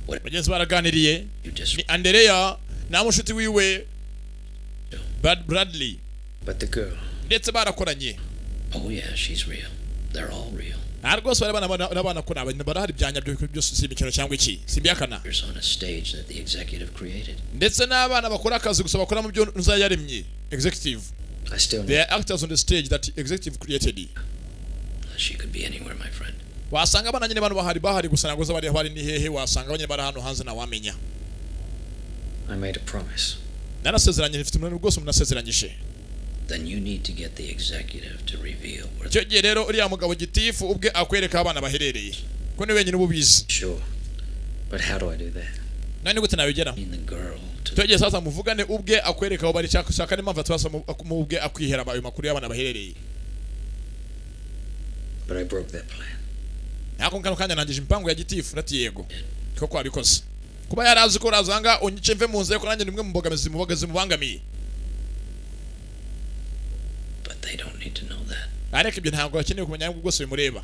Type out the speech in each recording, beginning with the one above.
bagenzi baraganiriye ni Andrea na mushuti wiwe Bradley but the girl ndetse barakoranye oh yeah she's real they're all real rwose barabana ko barahari byanya byose si imikino cyangwa iki si byakana ndetse n'abana bakora akazi gusa bakora mu byo nzayaremye executive they are actors on the stage that executive created. She could be anywhere my friend. Wasanga bana nyine bantu bahari gusa nagoza bari ni hehe wasanga banye bari hano hanze na wamenya. I made a promise. Narasezeranye nifite umuntu rwose munasezeranyije. Then you need to get the executive to reveal where cyo rero uriya mugabo gitifu ubwe akwereka abana baherereye ko ni wenyine ububizi. Sure. But how do I do that? Nani gute nabigera? Cyo sasa muvugane ubwe akwereka aho bari cyaka n'impamvu twasa mu ubwe akwihera ayo makuru y'abana baherereye. But I broke that plan. Nako kanya nangije impango ya gitifu nati yego. Ko kwabikoze. Kuba yarazi ko razanga onyice mve mu nzego nanjye nimwe mu mbogamizi mubangamiye. But they don't need to know that. Ariko ibyo ntabwo bakeneye kumenya ngo rwose bimureba.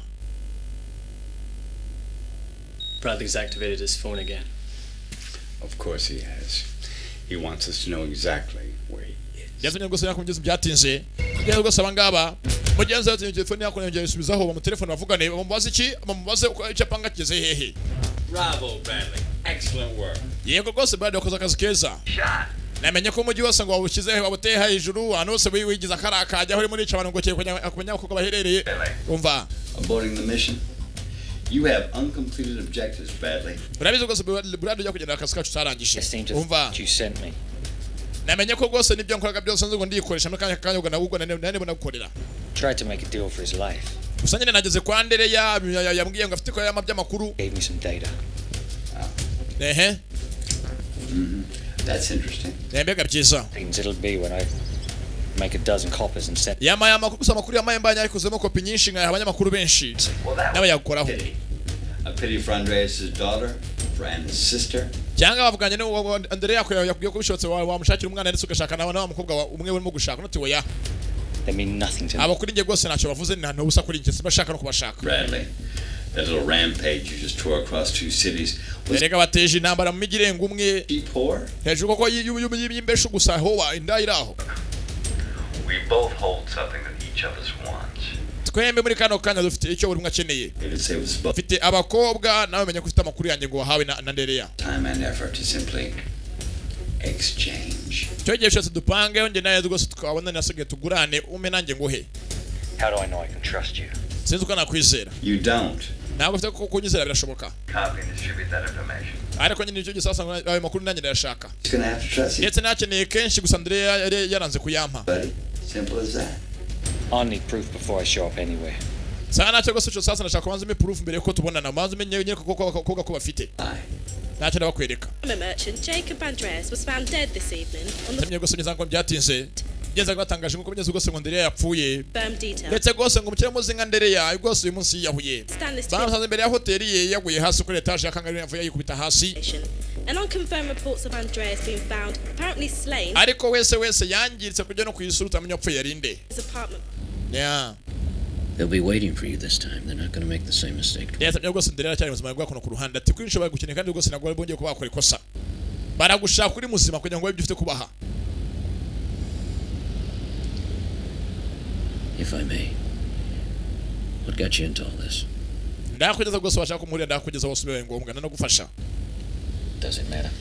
Bradley's activated his phone again. Of course he has. He wants us to know exactly where he is. Yazanye rwose yakumugeze byatinze. Kugira rwose abangaba mugenzi ati telefone yako yongeye isubizaho mu telefone bavugane bamubaze iki bamubaze uko icyapanga kigeze hehe. Bravo Bradley. Excellent work. Yego rwose Bradley wakoze akazi keza. Namenye ko umujyi wose ngo wawushyizeho wabuteye hejuru anose wigize akaraka ajya muri ica abantu ngo kumenya uko baherereye. Umva. Aborting the mission. You have uncompleted objectives, Bradley. Urabizi rwose Bradley yakugenda akazi kacu tarangije. Umva. You sent me. Namenye ko rwose nibyo nkoraga byose nzi ngo ndikoresha no kanya ubwo nabwo nane gukorera. Tried to make a deal for his life. Gusa nyine nageze kwa Ndere yambwiye ngo afite ko yama by'amakuru. Gave me some data. Ehe. That's interesting. Mbega byiza. Things it'll be when I make a dozen copies and send. Yama amakuru gusa amakuru yama mbanya arikozemo kopi nyinshi nka abanyamakuru benshi. Nawe yagukoraho. A pity for Andreas' daughter, for Anna's sister. Cyangwa bavuganye no Andrea yakubwiye ko bishotse wamushakira umwana ndetse ugashaka nawe umukobwa umwe urimo gushaka no tiwe ya. They mean nothing to me. Abakuri ngiye gose ntacyo bavuze nta n'ubusa kuri njye sibashaka no kubashaka. Bradley, that little rampage you just tore across two cities. Erega bateje intambara mu migirengo umwe. Hejuru koko y'imbeshu gusa howa indayiraho. We both hold something that each of us wants. Twembe muri kano kanya dufite icyo buri umwe akeneye. Ufite abakobwa nawe menya ko ufite amakuru yanjye ngo wahawe na Ndereya. Time and effort to simply exchange. Cyogiye cyose dupange onge naye rwose tukabona nasigaye tugurane ume nanjye ngo he. How do I know I can trust you? Sinzi uko nakwizera. You don't. Ntabwo ufite ko kunyizera birashoboka. Copy and distribute that information. Ariko nyine icyo gisasa ayo makuru nanjye ndashaka. He's gonna have to trust you. Ndetse nakeneye kenshi gusa Andrea yaranze kuyampa. Simple as that. I need proof before I show up anywhere. Sana cyo gose cyo sasa ndashaka kubanza me proof mbere ko tubonana manzi menye nyine ko bafite. Ntacyo ndabakwereka. I'm a merchant. Jacob Andreas was found dead this evening on the. Ntamye gose nizango byatinze. Ngeze batangaje ngo kugeza gose ngo Ndere yapfuye. Details. Ndetse gose ngo mukire muzinga Ndere ya gose uyu munsi yahuye. Bamusanze imbere ya hoteli ye yaguye hasi kuri etage yakangari yavuye yikubita hasi. And unconfirmed reports of Andreas being found apparently slain. Ariko wese yangiritse kujya no kuyisura utamenya yapfuye yarinde. His apartment. Yeah. They'll be waiting for you this time. They're not going to make the same mistake. Yes, rwose Ndere cyane muzima bwa kono ku ruhande ati kuri nshobora gukeneka kandi rwose nagwa bongeye kuba bakora ikosa. Baragushaka kuri muzima kugira ngo ibyo ufite kubaha. If I may. What got you into all this? Ndakugeza rwose bashaka kumurira ndakugeza bose bibaye ngombwa no gufasha. Does it matter?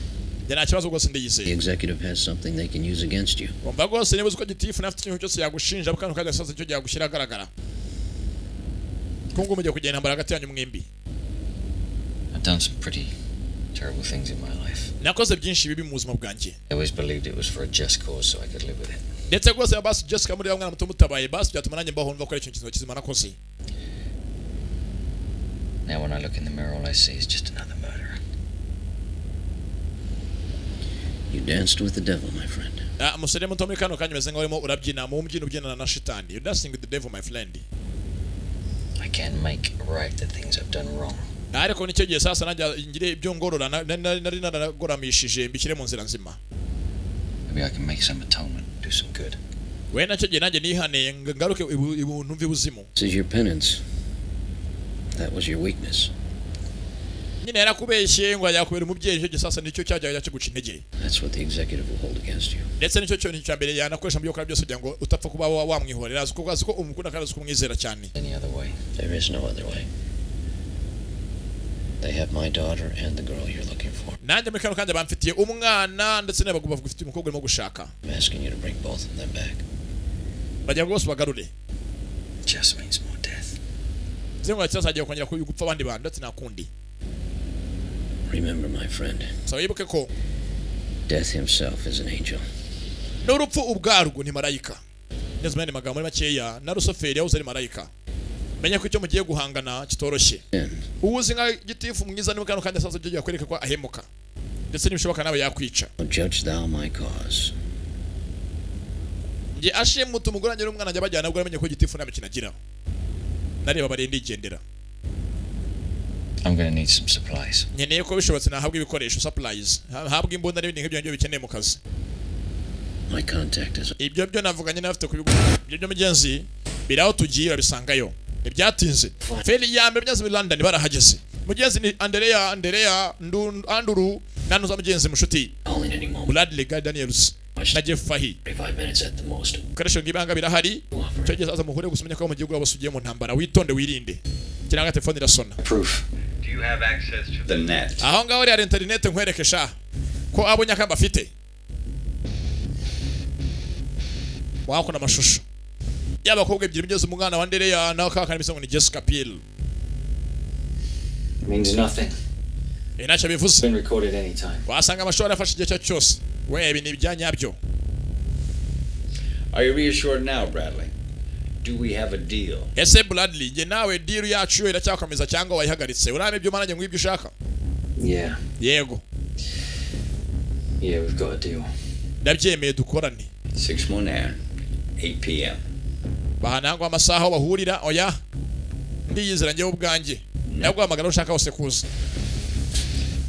Nta kibazo rwose ndiyizeye. The executive has something they can use against you. Umva rwose niba uko gitifu nafite ikintu cyose yagushinja bukantu kagasaza cyo yagushyira agaragara. Kungu mujye kugenda intambara hagati yanyu mwembi. I've done some pretty terrible things in my life. Nakoze byinshi bibi mu buzima bwanjye. I always believed it was for a just cause so I could live with it. Ndetse rwose basi Jessica muri mwana muto mutabaye basi byatuma nanjye mbaho numva ko ari ikintu kintu kizima nakoze. Now when I look in the mirror all I see is just another murderer. You danced with the devil, my friend. Musore muto muri kano kanya meze ngorimo urabyina mu mbyino ubyina na shitani. You dancing with the devil, my friend. I can make right the things I've done wrong. Ariko nicyo gihe sasa najya ngire ibyo ngorora nari naragoramishije mbikire mu nzira nzima. Maybe I can make some atonement, do some good. We nacyo gihe nanjye nihane ngaruke ibuntu mvi buzimu. This is your penance. That was your weakness. nyine yarakubeshye ngo ajya kubera umubyeyi cyo gisasa nicyo cyajyaga cyaguca intege. That's what the executive will hold against you. Ndetse nicyo cyo nicyo mbere yanakoresha mu byo kora byose kugira ngo utapfa kuba wamwihorera azi ko umukunda kandi kumwizera cyane. Any other way? There is no other way. They have my daughter and the girl you're looking for. Nanjye muri kano kandi bamfitiye umwana ndetse n'abagomba gufite umukobwa urimo gushaka. I'm asking you to bring both of them back. Bajya bose bagarure. Just means more death. Zengo cyasa agiye kongera gupfa abandi bantu ndetse nakundi. Remember, my friend. So yibuke ko Death himself is an angel. n'urupfu ubwarwo ni marayika. Neza mane magambo muri makeya na Rusoferi yahoze ari marayika. Menya ko icyo mugiye guhangana kitoroshye. Ubuzi nka gitifu mwiza ni kano kandi asaza byo kwereka ko ahemuka. Ndetse n'ibishoboka nawe yakwica. Judge thou my cause. Nge ashemuta umugoranye n'umwana ajya bajyana ubwo amenye ko gitifu nta mikino agira. Nareba barende igendera. I'm going to need some supplies. Nyeneye ko bishobotse nahabwa ibikoresho supplies. Habwa imbunda n'ibindi nk'ibyo bikeneye mu kazi. My contact is. Ibyo byo navuganye n'afite ku bigo. Ibyo byo mugenzi biraho tugiye babisangayo. Ibyatinze. Feli ya mbere byaze muri London barahageze. Mugenzi ni Andrea Anduru nanu za mugenzi mushuti. Bradley Daniels na Jeff Fahy. 45 minutes at the most. Karesho ngibanga birahari. Cyogeze aza muhure gusumenya ko mu gihugu abo sugiye mu ntambara witonde wirinde. Kiranga telefone irasona. Proof. Do you have access to The net. Aho ngaho ari internet nkwerekesha ko abo nyakamba afite. Wako na mashusho. Y'abakobwa ebyiri byose umwana wa Andrea nawe kakana bisango ni Jessica Biel. Means nothing. Inacha bivuze. Been recorded anytime. Wasanga amashuri afashe igihe cyose. Wewe ni ibyanyabyo. Are you reassured now, Bradley? Do we have a deal? Ese Bradley, je nawe deal yacu yo iracyakomeza cyangwa wayihagaritse? Urame ibyo mananye ngwibyo ushaka? Yeah. Yego. Yeah, we've got a deal. Ndabyemeye dukorane. 6 Monaire, 8 p.m. Bahanangwa amasaha bahurira oya. Ndiyizira njye ubwanjye. Nabwo amagara ushaka hose kuza.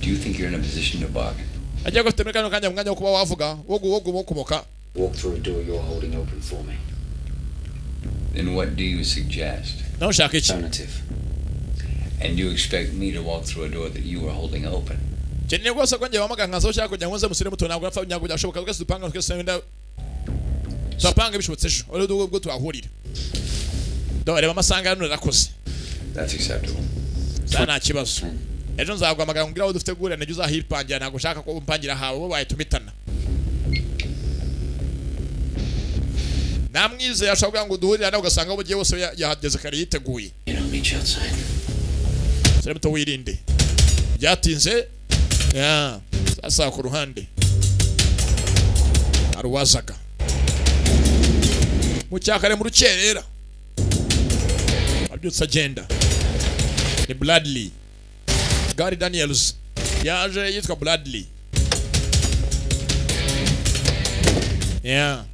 Do you think you're in a position to bargain? Ajya ko temeka no kanya mwanya wo kuba wavuga wogu kumoka. Walk through a door you're holding open for me. Then what do you suggest? No ushaka iki? Alternative. And you expect me to walk through a door that you were holding open? Chenye gwasa kwanje bamaga nkazo ushaka kujya nkoze musire muto ntabwo apfa nyago byashoboka twese dupanga twese wenda. Twapanga bishobotse ejo. Ole ubwo twahurira. Dore bamasanga hano rakoze. That's acceptable. Sana kibazo. Ejo nzagwa amagambo ngira dufite gure najye uzahipangira ntago ushaka ko umpangira hawe bo bayitumitana. Namwize yashobora ngo duhurira nawe ugasanga ubugiye wose yahageze kare yiteguye. Sere muto wirinde. Byatinze. Ya, sasa ku ruhande. Aruwazaga. Mucyakare mu rukerera. Abyutsa agenda. Ni Bradley. Gary Daniels. Yaje yitwa Bradley. Yeah.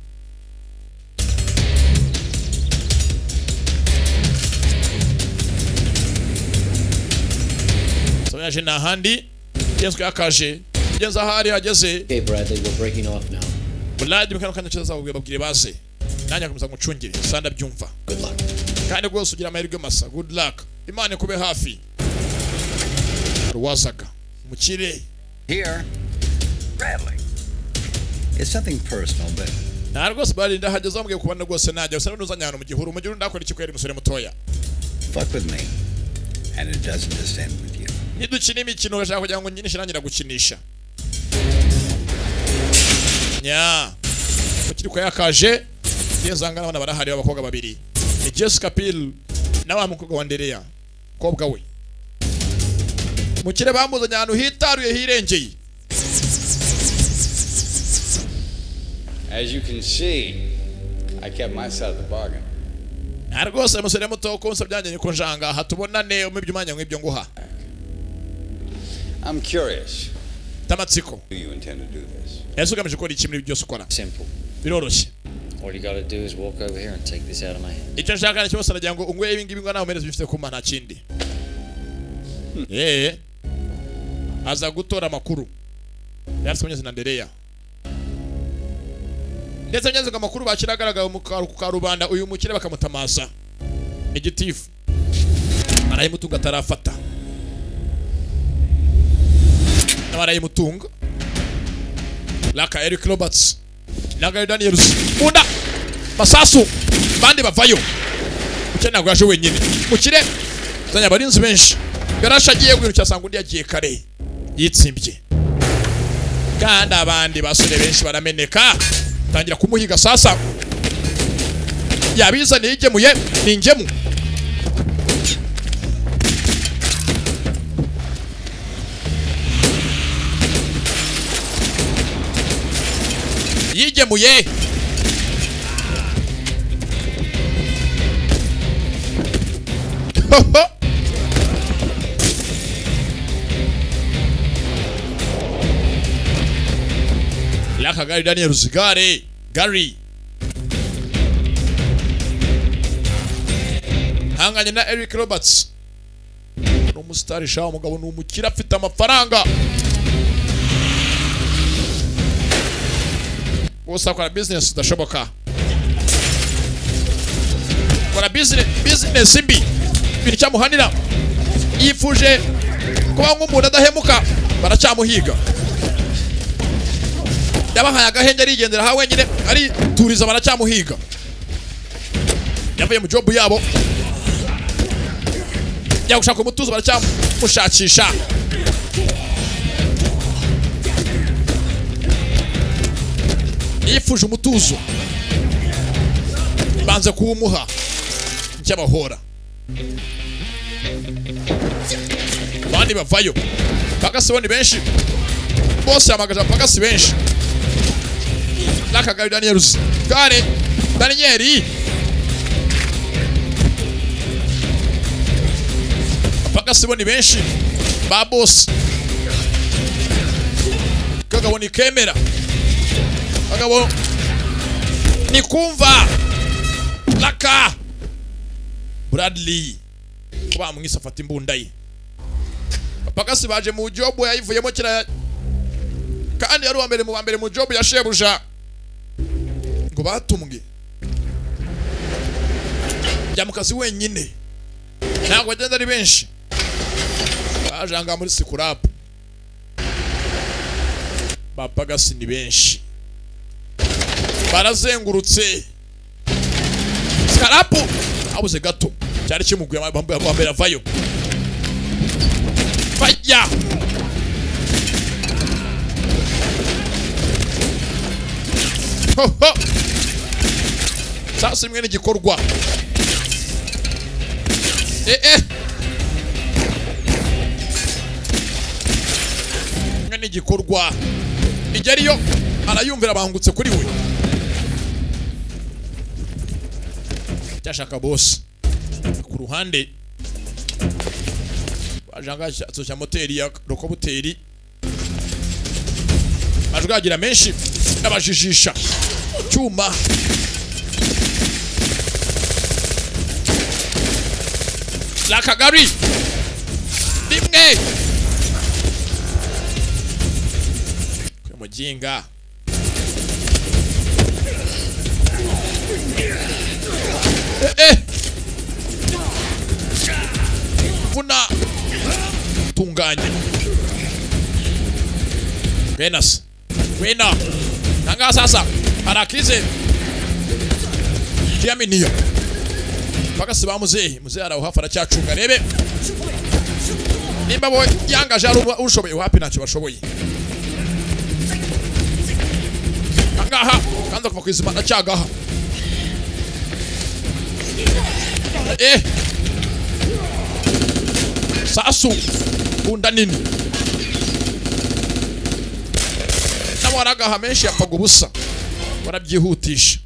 So yaje na handi. Yenswe akaje. Yenza hari ageze. Okay, Bradley, we're breaking off now. Bradley mukano kandi cyaza babwire baze. Nanya kumza ngucungire. Sanda byumva. Good luck. Kandi rwose ugira amahirwe masa. Good luck. Imana kube hafi. Ruwazaga. Mukire. Here, Bradley. It's something personal, but Na rwose bari ndahageze ambwiye kubana rwose najya usana n'uzanyana mu gihuru mu gihe ndakora iki kweri musore mutoya. fuck with me, and it doesn't just end with you. Nidukina imikino gashaka kugira ngo nyine shirangira gukinisha. Nya. Mukiri ko yakaje. Yenzanga n'abana barahari abakobwa babiri. Ni Jessica Biel na wa mukobwa wa Andrea. Kobwa we. Mukire bamuzanya ahantu hitaruye hirengeye. As you can see, I kept my side of the bargain. Rwose musore muto konsa byanje ko njanga hatubonane umibyo umanya nk'ibyo nguha. I'm curious. Tamatsiko. Do you intend to do this? Yesu gamije ko iki muri byose ukora. Simple. Biroroshye. All you gotta do is walk over here and take this out of my hand. Icyo nshaka cyose aragira ngo ungwe ibi ngibi ngo nawe mereze bifite kuma nta kindi. Aza gutora makuru. Yarasomye na Andrea. Ndetse nyanze ngo amakuru bakiragaragaye mu karubanda uyu mukire bakamutamaza. Negatifu. Arayimutunga tarafata. n'abarayimutunga Laka Eric Roberts na Gary Daniels munda masasu bandi bavayo ukena gwaje wenyine mukire zanya barinzi benshi yarashagiye gwintu cyasanga undi yagiye kare yitsimbye kandi abandi basore benshi barameneka tangira kumuhiga sasa yabiza nigemuye ningemu yigemuye Laka Gary Daniels Gary hanganye na Eric Roberts n'umustar sha umugabo n'umukira afite amafaranga bose akora business udashoboka kora business mbi ibintu cyamuhanira yifuje kuba nk'umuntu adahemuka baracyamuhiga yabahaye agahenge arigendera ha wenyine ari turiza baracyamuhiga yavuye mu job yabo yagushaka umutuzo baracyamushakisha yifuje umutuzo banze kuwumuha cy'abahora bandi bavayo bagasi boni benshi bose amagaja bagasi benshi Laka Gary Daniels Danieli bagasi boni benshi ba boss kagabo ni kemera kagabo ni kumva Laka Bradley kuba mwisa fata imbunda ye bagasi baje mu job yayivuyemo kira kandi yari uwambere mu bambere mu job ya shebuja ngo batumwe jya mu kazi wenyine ntabwo agenda ari benshi bajanga muri sikurapu bapagasi ni benshi barazengurutse sikarapu abuze gato cyari kimuguye bambere avayo fajya sasa imwe n'igikorwa imwe n'igikorwa igeriyo arayumvira bangutse kuri we cyashaka boss ku ruhande bajanga cya moteri ya rokobuteri majwagira menshi abajijisha cyuma Laka Gary rimwe kwa mujinga vuna tunganya Wena nanga sasa arakize kiaminiyo paka siba muzee arauhafa aracyacunga rebe nimba bo yangaje ari ushoboye wapi ntacyo bashoboye angaha kanza kuva kwizima ndacyagaha sasu bunda nini nawaragaha menshi yapfaga ubusa barabyihutisha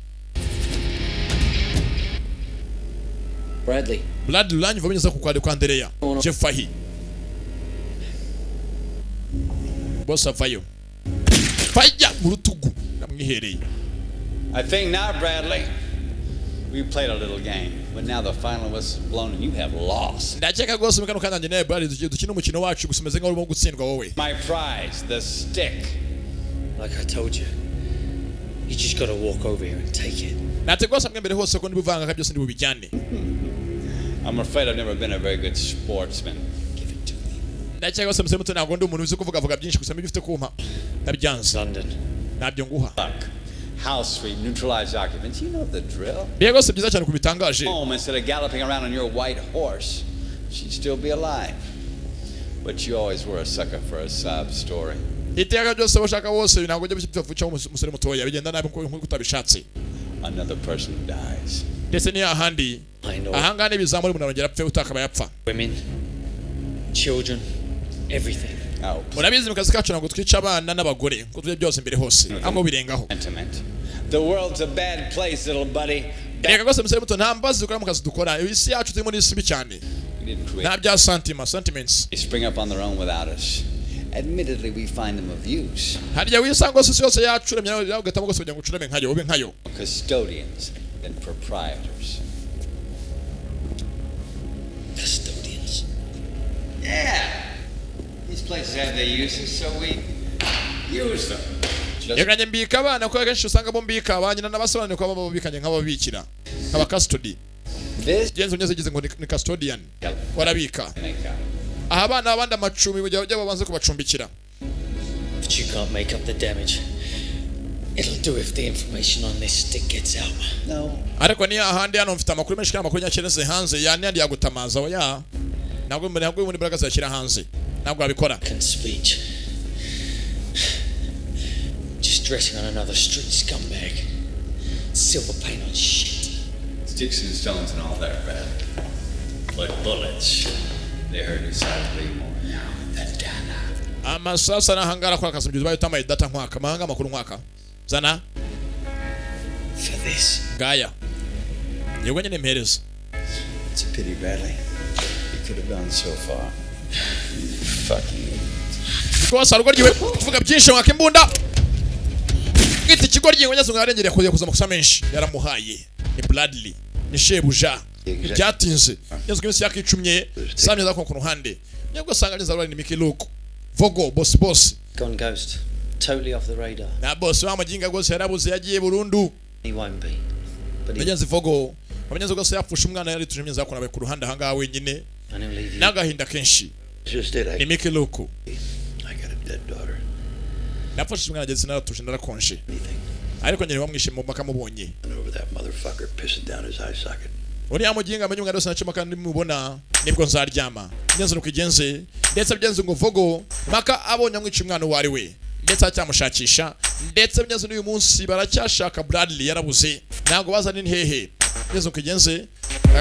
Bradley lanyi vamenyeza kukwade kwa Andrea Jeff Fahy bossa vayo fajya mu rutugu namwihereye. I think now, Bradley, we played a little game, but now the final whistle is blown and you have lost. Ndacheka gose mukano kananje naye Bradley dukina umukino wacu gusumeze nka urimo gutsindwa wowe. My prize, the stick. like I told you, you just got to walk over here and take it. Nategose mwembere hose ko ndibuvanga byose ndibubijyane. I'm afraid I've never been a very good sportsman. Give it to me. Ndakeka se musore muto ntabwo ndi umuntu uzi kuvuga byinshi gusa ibyo ufite kumpa ndabyanze London. nabyo nguha Look, house sweep, neutralize occupants. You know the drill. Biego se byiza cyane kubitangaje Home instead of galloping around on your white horse. She'd still be alive. But you always were a sucker for a sob story. iteka byose bashaka bose ntabwo ujya bivuga umusore mutoya bigenda nabi nkuko utabishatse Another person dies. ndetse ni ahandi I know. ahangane ibizamuri umuntu arongera apfe utakaba yapfa Women, children, everything. Oh, urabizi mu kazi kacu ntabwo twica abana n'abagore kuko tujye byose mbere hose ahubwo birengaho sentiment. The world's a bad place, little buddy. reka rwose musore muto nta mbazi dukora mu kazi dukora isi yacu turimo ni isi mbi cyane We didn't create. nta bya sentiments They spring up on their own without us. Admittedly, we find them of use. harya wisanga isi yose yacuramye nawe ugatamo rwose kugira ngo ucurame nkayo ube nkayo Custodians than proprietors. Custodians. Yeah. These places have their uses, so we use them. Just reka njye mbika abana kuko akenshi usanga bo mbika ba nyina n'abasobanura ko baba babikanye nk'ababikira nk'aba custody this genzo unyeze gize ngo ni custodian warabika make out. aha abana abandi amacumbi mu gihe bajya babanze kubacumbikira But you can't make up the damage. It'll do if the information on this stick gets out. No. ariko ni ahandi hano mfite amakuru menshi kandi amakuru nyakeneze hanze yani yagutamaza oya ntabwo muri imbaraga zashyira hanze ntabwo wabikora Can speech. Just dressing on another street scumbag. Silver paint on shit. Sticks and stones and all that, Brad. But bullets, they hurt decidedly more now than Dana. amasasa n'ahangara akora akazi mu gihe ubaye utamaye data nkwaka amahanga amakuru nkwaka zana For this. ngaya yego nyine mpereza It's a pity, Bradley. You could have gone so far. You fucking rwose hari urwo tuvuga byinshi mwaka imbunda ngita ikigo ry'ingo nyazungu yarengereye kuza amakosa menshi yaramuhaye ni Bradley ni shebuja byatinze nyazungu iminsi yakicumye samye zako ku ruhande nyabwo sanga neza ni Mickey Luke Vogo boss Gone ghost. Totally off the radar. na boss wa majinga rwose yarabuze yagiye burundu He won't be. But he, bagenzi Vogo bamenyeze rwose yapfusha umwana yari tuje imyeza yakona ku ruhande ahangaha wenyine and he'll leave you. n'agahinda kenshi Just it. ni Mickey Luke I got a dead daughter. napfusha umwana ageze naratuje narakonje Anything. ariko nyine bamwishima bakamubonye And over that motherfucker pissing down his eye socket. uriya muginga amenye umwana wese nacyo kandi mubona nibwo nzaryama ngenze nuko igenze ndetse byenze ngo Vogo maka abonye amwica umwana wari we ndetse acyamushakisha ndetse byenze n'uyu munsi baracyashaka Bradley yarabuze ntabwo bazana inhehe ngenze nuko igenze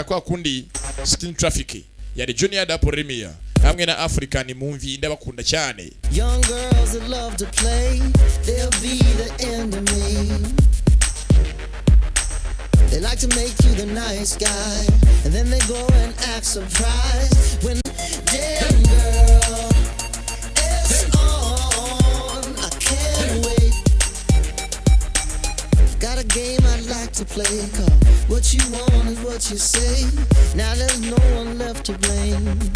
kwa kundi Stin Traffic yari Junior da Premier hamwe na African movie ndabakunda cyane Young girls that love to play, they'll be the enemy. They like to make you the nice guy, and then they go and act surprised when damn girl, it's on. I can't wait. Got a game I'd like to play, 'cause what you want is what you say. Now there's no one left to blame.